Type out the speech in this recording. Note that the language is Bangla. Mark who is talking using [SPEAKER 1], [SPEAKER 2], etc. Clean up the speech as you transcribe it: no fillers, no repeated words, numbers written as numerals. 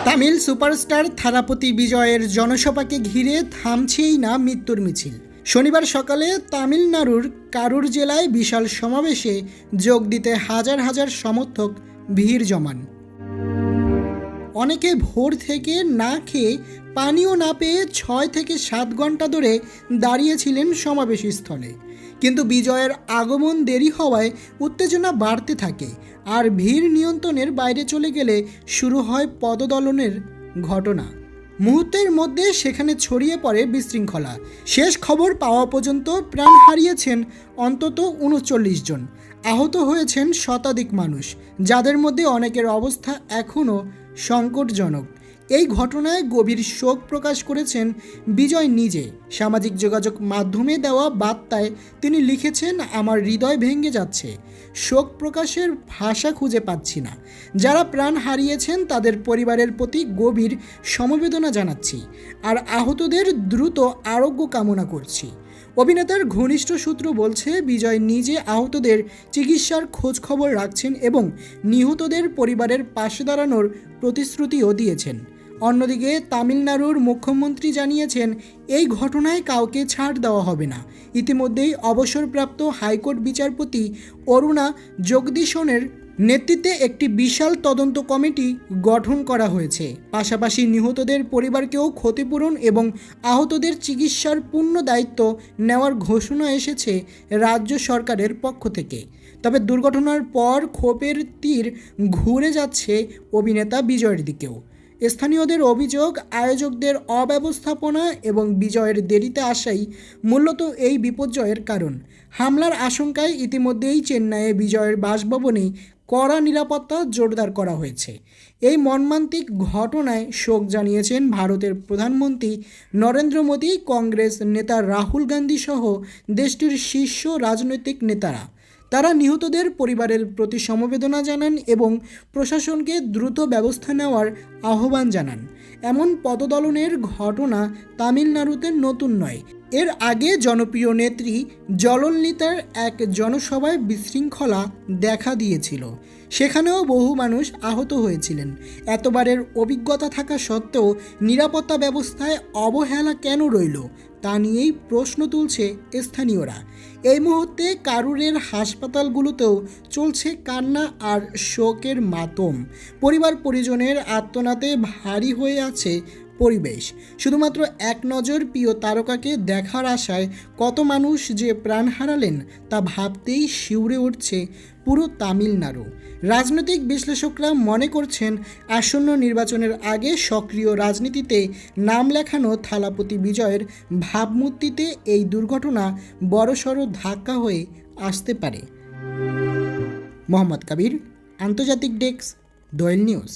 [SPEAKER 1] তামিল সুপারস্টার থালাপতি বিজয়ের জনসভাকে ঘিরে থামছেই না মৃত্যুর মিছিল। শনিবার সকালে তামিলনাড়ুর কারুর জেলায় বিশাল সমাবেশে যোগ দিতে হাজার হাজার সমর্থক ভিড় জমান। অনেকে ভোর থেকে না খেয়ে পানিও না পেয়ে 6 থেকে 7 ঘন্টা ধরে দাঁড়িয়েছিলেন সমাবেশ স্থলে। কিন্তু বিজয়ের আগমন দেরি হওয়ায় উত্তেজনা বাড়তে থাকে, আর ভিড় নিয়ন্ত্রণের বাইরে চলে গেলে শুরু হয় পদদলনের ঘটনা। মুহূর্তের মধ্যে সেখানে ছড়িয়ে পড়ে বিশৃঙ্খলা। শেষ খবর পাওয়া পর্যন্ত প্রাণ হারিয়েছেন অন্তত 39 জন, আহত হয়েছেন শতাধিক মানুষ, যাদের মধ্যে অনেকের অবস্থা এখনও সংকটজনক। এই ঘটনায় গভীর শোক প্রকাশ করেছেন বিজয় নিজে। সামাজিক যোগাযোগ মাধ্যমে দেওয়া বার্তায় তিনি লিখেছেন, আমার হৃদয় ভেঙে যাচ্ছে, শোক প্রকাশের ভাষা খুঁজে পাচ্ছি না। যারা প্রাণ হারিয়েছেন তাদের পরিবারের প্রতি গভীর সমবেদনা জানাচ্ছি, আর আহতদের দ্রুত আরোগ্য কামনা করছি। অভিনেতার ঘনিষ্ঠ সূত্র বলছে, বিজয় নিজে আহতদের চিকিৎসার খোঁজ খবর রাখছেন এবং নিহতদের পরিবারের পাশে দাঁড়ানোর প্রতিশ্রুতিও দিয়েছেন। অন্যদিকে তামিলনাড়ুর মুখ্যমন্ত্রী জানিয়েছেন, এই ঘটনায় কাউকে ছাড় দেওয়া হবে না। ইতিমধ্যেই অবসরপ্রাপ্ত হাইকোর্ট বিচারপতি অরুণা জগদীশনের নেতৃত্বে একটি বিশাল তদন্ত কমিটি গঠন করা হয়েছে। পাশাপাশি নিহতদের পরিবারকেও ক্ষতিপূরণ এবং আহতদের চিকিৎসার পূর্ণ দায়িত্ব নেওয়ার ঘোষণা এসেছে রাজ্য সরকারের পক্ষ থেকে। তবে দুর্ঘটনার পর ক্ষোভের তীর ঘুরে যাচ্ছে অভিনেতা বিজয়ের দিকেও। স্থানীয়দের অভিযোগ, আয়োজকদের অব্যবস্থাপনা এবং বিজয়ের দেরিতে আসাই মূলত এই বিপর্যয়ের কারণ। হামলার আশঙ্কায় ইতিমধ্যেই চেন্নাইয়ে বিজয়ের বাসভবনে কড়া নিরাপত্তা জোরদার করা হয়েছে। এই মর্মান্তিক ঘটনায় শোক জানিয়েছেন ভারতের প্রধানমন্ত্রী নরেন্দ্র মোদী, কংগ্রেস নেতা রাহুল গান্ধী সহ দেশটির শীর্ষ রাজনৈতিক নেতারা। তারা নিহতদের পরিবারের প্রতি সমবেদনা জানান এবং প্রশাসনকে দ্রুত ব্যবস্থা নেওয়ার আহ্বান জানান। এমন পদদলনের ঘটনা তামিলনাড়ুতে নতুন নয়। এর আগে জনপ্রিয় নেত্রী জয়ললিতার এক জনসভায় বিশৃঙ্খলা দেখা দিয়েছিল, সেখানেও বহু মানুষ আহত হয়েছিলেন। এতবারের অভিজ্ঞতা থাকা সত্ত্বেও নিরাপত্তা ব্যবস্থায় অবহেলা কেন রইল তা নিয়েই প্রশ্ন তুলছে স্থানীয়রা। এই মুহূর্তে কারুরের হাসপাতালগুলোতেও চলছে কান্না আর শোকের মাতম। পরিবার পরিজনের আর্তনাদে ভারী হয়ে আছে পরিবেশ। শুধুমাত্র এক নজর প্রিয় তারকাকে দেখার আশায় কত মানুষ যে প্রাণ হারালেন তা ভাবতেই শিউরে উঠছে পুরো তামিলনাড়ু। রাজনৈতিক বিশ্লেষকরা মনে করছেন, আসন্ন নির্বাচনের আগে সক্রিয় রাজনীতিতে নাম লেখানো থালাপতি বিজয়ের ভাবমূর্তিতে এই দুর্ঘটনা বড়সড় ধাক্কা হয়ে আসতে পারে। মোহাম্মদ কাবির, আন্তর্জাতিক ডেস্ক, দোয়েল নিউজ।